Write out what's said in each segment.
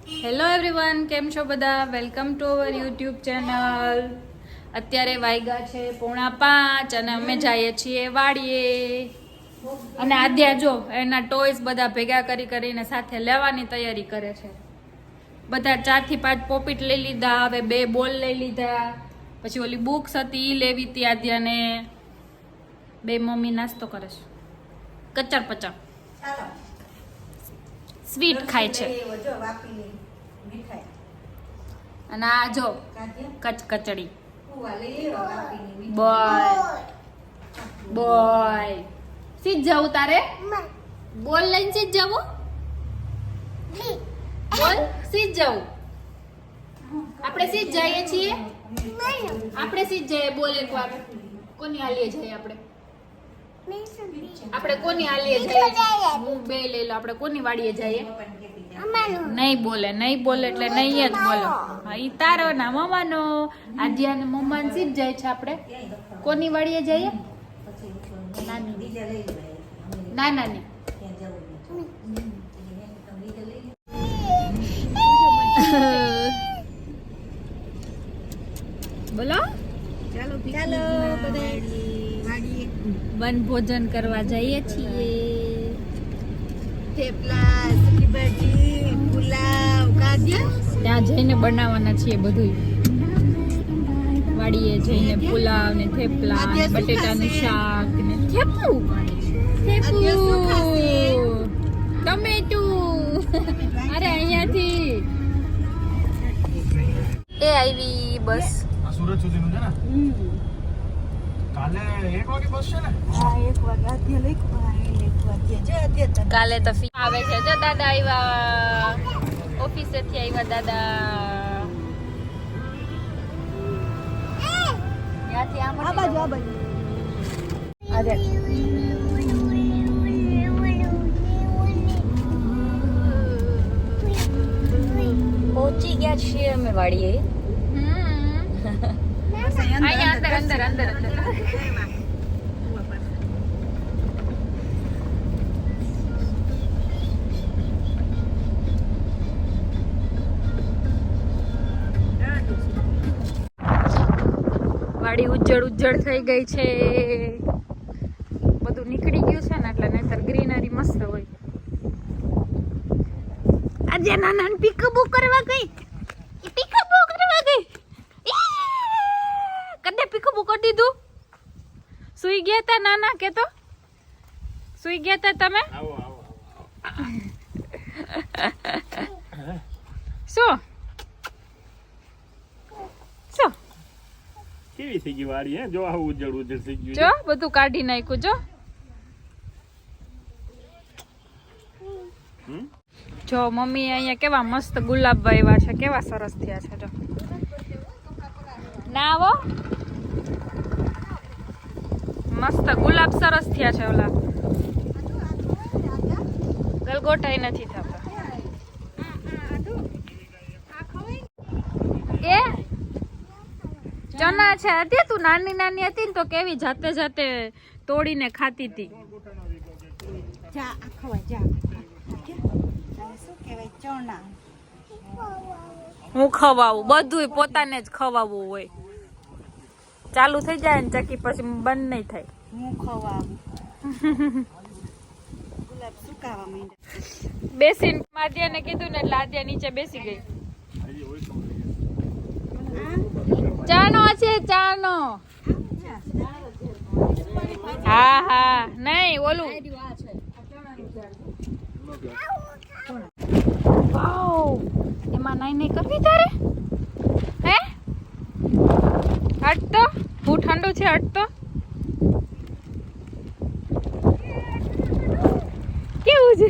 Hello everyone, કેમ છો બધા? Welcome to our YouTube channel. અત્યારે વાગ્યા છે 4:45 અને અમે જઈએ છીએ વાડીએ. અને આદ્યા જો એના ટોયસ બધા ભેગા કરીને સાથે લેવાની તૈયારી કરે છે. બધા 4 થી 5 પોપીટ લઈ લીધા, હવે 2 બોલ લઈ લીધા, પછી ઓલી બુક્સ હતી ઈ લેવી હતી આદ્યાને. 2 મમ્મી નાસ્તો કરે છે, કચર પચર સ્વીટ ખાય છે. અને આ જો કચકચડી બોય બોય. સીધ જવું તારે? બોલ લઈને સીધ જવું? બોલ સીધ જવું? આપણે સીધ જઈએ છીએ? આપણે સીધ જઈએ. બોલ એકવાર. કોની હાલીએ જઈએ આપણે? આપણે કોની હાલીએ જઈએ? હું 2 લઈ લો. આપણે કોની વાડીએ જઈએ? નહીં બોલે, નહીં બોલે એટલે નહીં જ બોલો. હા, ઈ તારો ના મમ્માનો. આદ્યા ને મમ્માને સીધ જાય છે. આપણે કોની વાડીએ જઈએ? નાની. બોલો ચાલો બધા વન ભોજન કરવા જઈએ છીએ. થેપલા, સૂકી ભાજી, પુલાવ, કાઢ્યા ત્યાં જઈને બનાવવાના છીએ બધું. વાડીએ જઈને પુલાવ ને થેપલા ને બટેટાનું શાક ને થેપલું ટમેટું. અરે અહીંયાથી એ આવી બસ. સુરત સુધીનું છે ને? કાલે 1 વાગે બસ છે ને? હા, 1 વાગે. આધ્યા લઈ 1 વાગે જે આધ્યા કાલે તો ફી આવે છે. જો દાદા આવ્યા, ઓફિસે થી આવ્યા દાદા. ત્યાંથી આ બાજુ અરે પહોંચી ગયા છીએ અમે વાડીએ. અહીંયા અંદર વાડી ઉજ્જડ થઈ ગઈ છે. બધું નીકળી ગયું છે ને એટલે નહીતર ગ્રીનરી મસ્ત હોય. આજે નાના પીકબુ કરવા ગઈ. કદે પીકબુ કરી દીધું? સુઈ ગયા તા નાના? કે તો સુઈ ગયા તા તમે? શું કેવી થઈ ગઈ વાડી હે? જો આવું ઉજ્જડ થઈ ગયું. જો બધું કાઢી નાખ્યું. જો મમ્મી અહીંયા કેવા મસ્ત ગુલાબ વાવ્યા છે, કેવા સરસ થયા છે. જો ના આવો, મસ્ત ગુલાબ સરસ થયા છે. ઓલા ગલગોટાઈ નથી થતા. એ ચના છે. હતી તું નાની હતી ને તો કેવી જાતે તોડીને ખાતી હતી. જા આ ખવાય જા. શું કહેવાય? ચણા. હું ખવાવું બધું, પોતાને જ ખવાવું હોય. ચાલુ થઈ જાય ને ચકી પછી બંધ નહીં થાય. હું ખવાવું. ગુલાબ સુકાવા માંડ્યા. બેસીને આદ્યાને કીધું ને એટલે આદ્યા નીચે બેસી ગઈ. ચાનો છે ચાનો. હા નહીં ઓલું. વાવ, એમાં નહીં કરવી તારે? હે હટ તો, હું ઠંડુ છે. હટ તો. કેવું છે?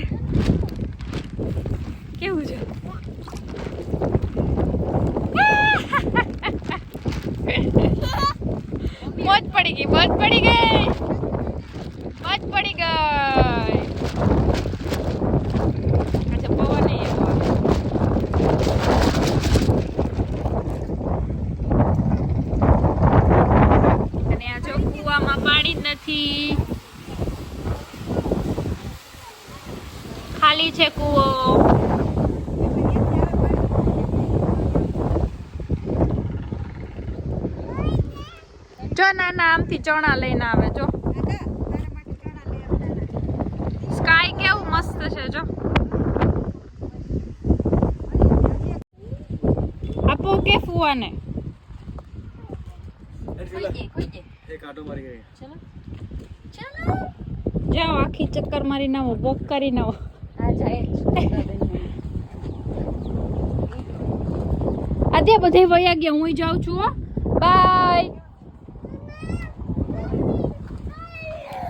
મોજ પડી ગઈ. અચ્છા, પવન નહીં એવો. અને આ જો કુવામાં પાણી જ નથી, ખાલી છે કુવો. નાના આમથી ચણા લઈને આવે જો. કાકા તારા માટે ચણા લઈ આવવાના. સ્કાય કેવું મસ્ત છે જો. આપો કે ફુવાને એક આટો મારી ગઈ. ચલો ચલો જાઓ આખી ચક્કર મારી નાવો વોક કરી નાવો. આ જાય આદ્યા બધે વયા ગયા હું જાઉં છું હો. બાય.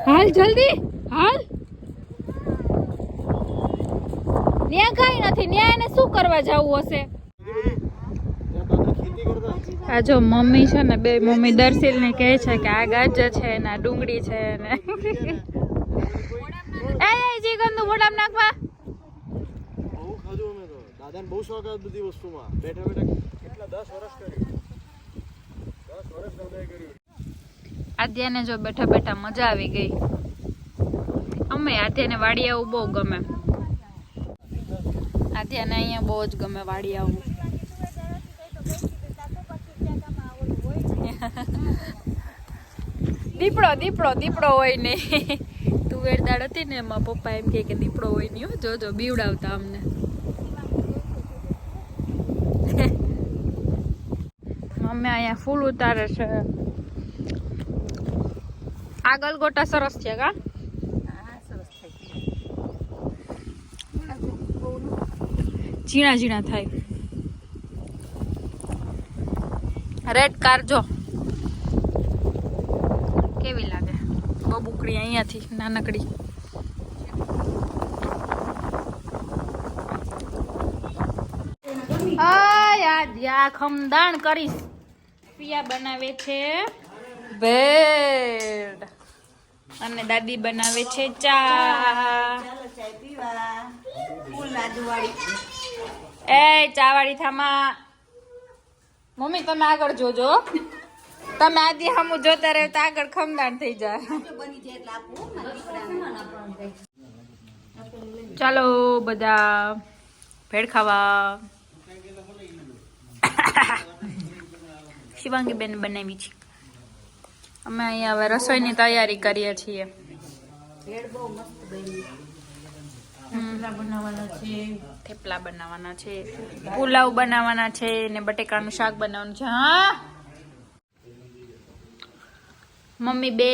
હાલ જલ્દી હાલ. ન્યા કાઈ નથી ન્યા એને શું કરવા જવું હશે. આ જો મમ્મી છે ને બે મમ્મી દર્શીલ ને કહે છે કે આ ગાજર છે ને આ ડુંગળી છે ને એ જીગંદુ મોઢામાં નાખવા. બહુ ખાધું અમે તો. દાદાને બહુ શોખ આ બધી વસ્તુમાં. બેઠા બેઠા કેટલા 10 વર્ષ કર્યું. 10 વર્ષ દાદાએ કર્યું. આદ્યાને જો બેઠા બેઠા મજા આવી ગઈ. અમે આદ્યાને વાડી આવું બહુ ગમે. આદ્યાને અહીંયા બહુ જ ગમે વાડી આવું. દીપડો દીપડો દીપડો હોય નહીં. તુવેર દાળ હતી ને એમાં પપ્પા એમ કે દીપડો હોય નહીં હો. જોજો બીવડાવતા અમને. મમ્મી અહીંયા ફૂલ ઉતારે છે. આ ગલગોટા સરસ છે કા. ઝીણા ઝીણા થાય. રેડ કાર જો કેવી લાગે. બબુકડી અહીંયાથી નાનકડી. યા ખમદાણ કરીશ. પિયા બનાવે છે ભેળ અને દાદી બનાવે છે ચા. ચાય પીવા ફૂલ લાદુવાળી. એ ચા વાળી થામા. મમ્મી તમે આગળ જોજો. તમે આદિ હમુ જોતા રહે તો આગળ ખમદાણ થઈ જાય. બની જાય એટલે આપું. ચાલો બધા ભેળ ખાવા. શિવાંગી બેન બનાવી છે. અમે અહીંયા હવે રસોઈની તૈયારી કરીએ છીએ. ભેળ બહુ મસ્ત બની. થેપલા બનાવવાના છે, પુલાવ બનાવવાના છે ને બટેકાનું શાક બનાવવાનું છે. હા મમ્મી બે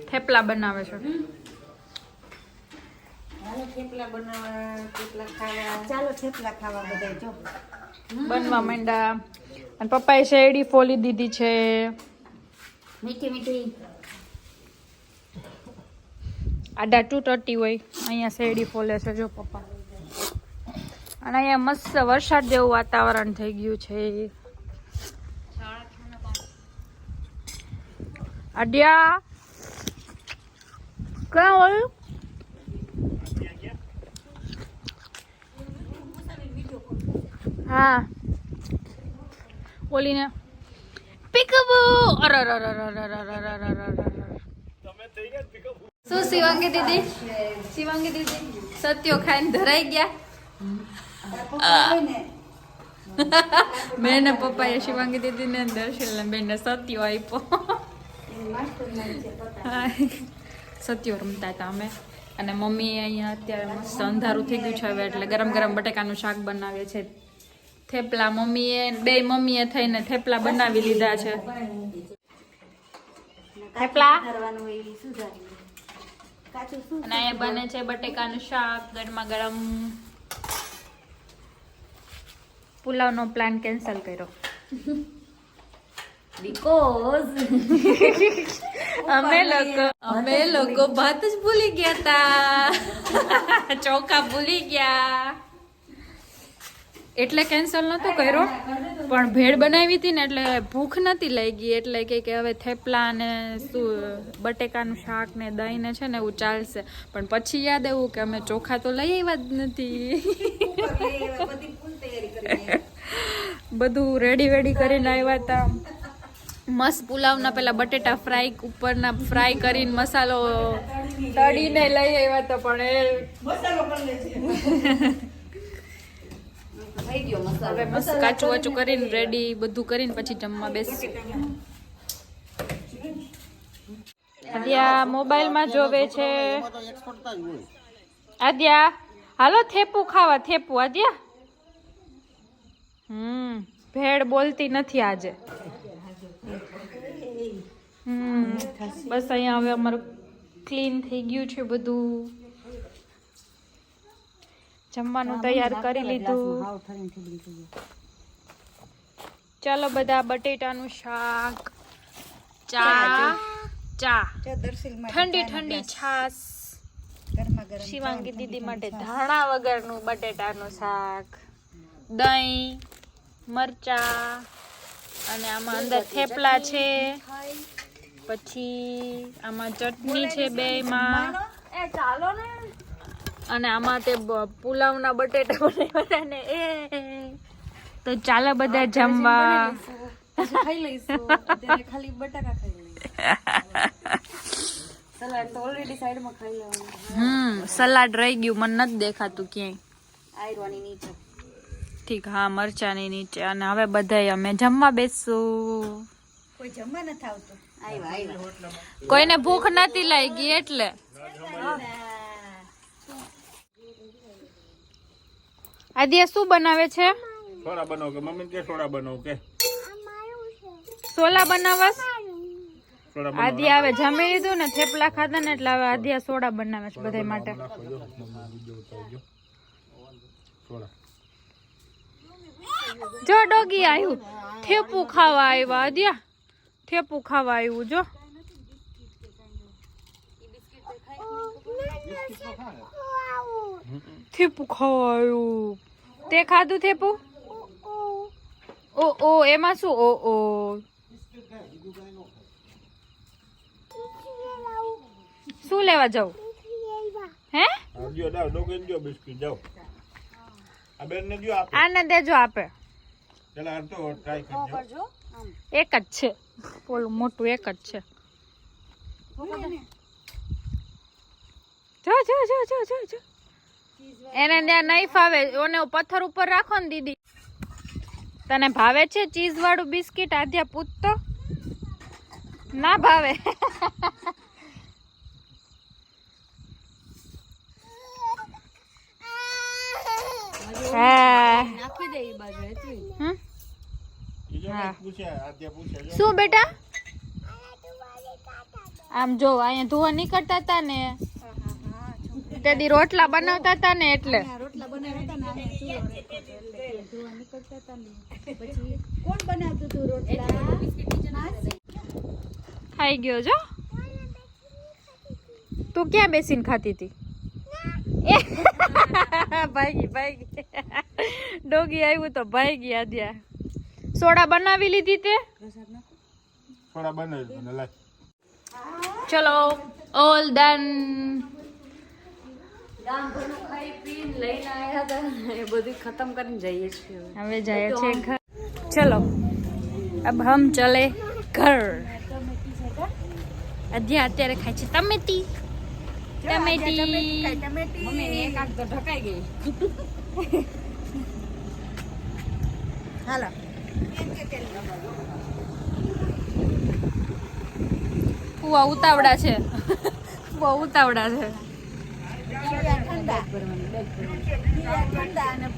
થેપલા બનાવે છે. ચાલો થેપલા બનાવવા થેપલા ખાવા. ચાલો થેપલા ખાવા બધા જો બનવા માંડ્યા. અને પપ્પાએ શેરડી ફોલી દીધી છે. મીઠી મીઠી. આડા તૂટતી હોય અહીંયા શેરડી ફોલે છે જો પપ્પા. અને અહીંયા મસ્ત વરસાદ જેવું વાતાવરણ થઈ ગયું છે. આડ્યા ક્યાં હોય? હા બોલીને પીકબુ. શું શિવાંગી દીદી સત્યો ખાઈને ધરાઈ ગયા. મેં ને પપ્પાએ શિવાંગી દીદી ને દર્શન બેન ને સત્યો આપ્યો. સત્યો રમતા હતા અમે. અને મમ્મી અહીંયા અત્યારે મસ્ત અંધારું થઈ ગયું છે હવે એટલે ગરમ ગરમ બટેકાનું શાક બનાવે છે. થેપલા મમ્મીએ થઈને થેપલા બનાવી લીધા છે. થેપલા અને અહીંયા બને છે બટેકાનું શાક ગરમા ગરમ. પુલાવનો પ્લાન કેન્સલ કર્યો બીકોઝ અમે લોકો ભાત જ ભૂલી ગયા તા. ચોખા ભૂલી ગયા એટલે કેન્સલ નતો કર્યો. પણ ભેળ બનાવી હતી ને એટલે ભૂખ નથી લઈ ગઈ એટલે કે હવે થેપલા ને શું બટેકાનું શાક ને દહીં ને છે ને એવું ચાલશે. પણ પછી યાદ આવ્યું કે અમે ચોખા તો લઈ આવ્યા જ નથી. બધું રેડી વેડી કરીને આવ્યા હતા. મસ્ત પુલાવના પેલા બટેટા ફ્રાય ઉપરના ફ્રાય કરીને મસાલો તળીને લઈ આવ્યા હતા. પણ હવે મસ્ત કાચું વાચું કરીને રેડી બધું કરીને પછી જમવા બેસી. આદ્યા મોબાઈલમાં જોવે છે. આદ્યા હાલો થેપું ખાવા, થેપું. આદ્યા ભેળ બોલતી નથી આજે. બસ અહીંયા હવે અમારું ક્લીન થઈ ગયું છે બધું. જમવાનું તૈયાર કરી લીધું. ચાલો બધા બટેટાનું શાક, ચા, ઠંડી ઠંડી છાસ, શિવાંગી દીદી માટે ધાણા વગરનું બટેટાનું શાક, દહીં, મરચા, અને આમાં અંદર થેપલા છે, પછી આમાં ચટણી છે બેયમાં, અને આમાં તે પુલાવના બટેટા બનાવ્યા ને એ. તો ચાલો બધા જમવા. ખાઈ લઈશું અત્યારે ખાલી બટાકા ખાઈ લઈશું. સલાડ તો ઓલરેડી સાઈડમાં ખાઈ લેવાનું. સલાડ રહી ગયું, મને નથી દેખાતું ક્યાંય. આયરવાની નીચે. ઠીક, હા, મરચાની નીચે. અને હવે બધાય અમે જમવા બેસશું. કોઈ જમવા નથી આવતું. આવ્યા. કોઈને ભૂખ નથી લાગી એટલે. આદિયા શું બનાવે છે? સોડા બનાવો કે મમ્મી કે સોડા બનાવો કે સોલા બનાવસ. સોડા આદિયા હવે જમી લીધું ને, થેપલા ખાધા ને, એટલે હવે આદિયા સોડા બનાવે છે બધા માટે. જો ડોગી આવ્યું, થેપું ખાવા આવ્યા. આદિયા થેપું ખાવા આવ્યું. જો થેપું ખાવા આવ્યું. તે ખાધું થેપું? ઓ ઓ, એમાં શું ઓ ઓ? શું લેવા જાવ? હે? આને દેજો. આપે એક જ છે, ઓલું મોટું એક જ છે. જો જો જો જો જો જો, એને ત્યાં નહીં ફાવે. ઓને પથ્થર ઉપર રાખો ને દીદી. તને ભાવે છે ચીઝ વાળું બિસ્કિટ? આધ્યા પૂછતો. ના ભાવે. શું બેટા? આમ જો, અહીંયા ધુઆ નીકળતા હતા ને, તેદી રોટલા બનાવતા હતા ને, એટલે રોટલા બનાવ્યા હતા ને. પછી કોણ બનાવતું હતું રોટલા? ખાઈ ગયો. જો તું ક્યાં બેસીને ખાતી હતી? ભાગી ભાગી. ડોગી આવ્યું તો ભાગી. આદ્યા સોડા બનાવી લીધી તે? સોડા બનાવી. ચલો, ઓલ ડન. લઈને આવ્યા હતા એ બધું ખતમ કરીને જઈએ છીએ. હવે જાય છે ઘર. ચલો, અબ હમ ચલે ઘર. આદ્યા અત્યારે ખાય છે ટમેટી. મમ્મીને એક આંખ તો ઢકાઈ ગઈ. હાલો. પુઆ ઉતાવળા છે. પુઆ ઉતાવળા છે. ઠંડા અને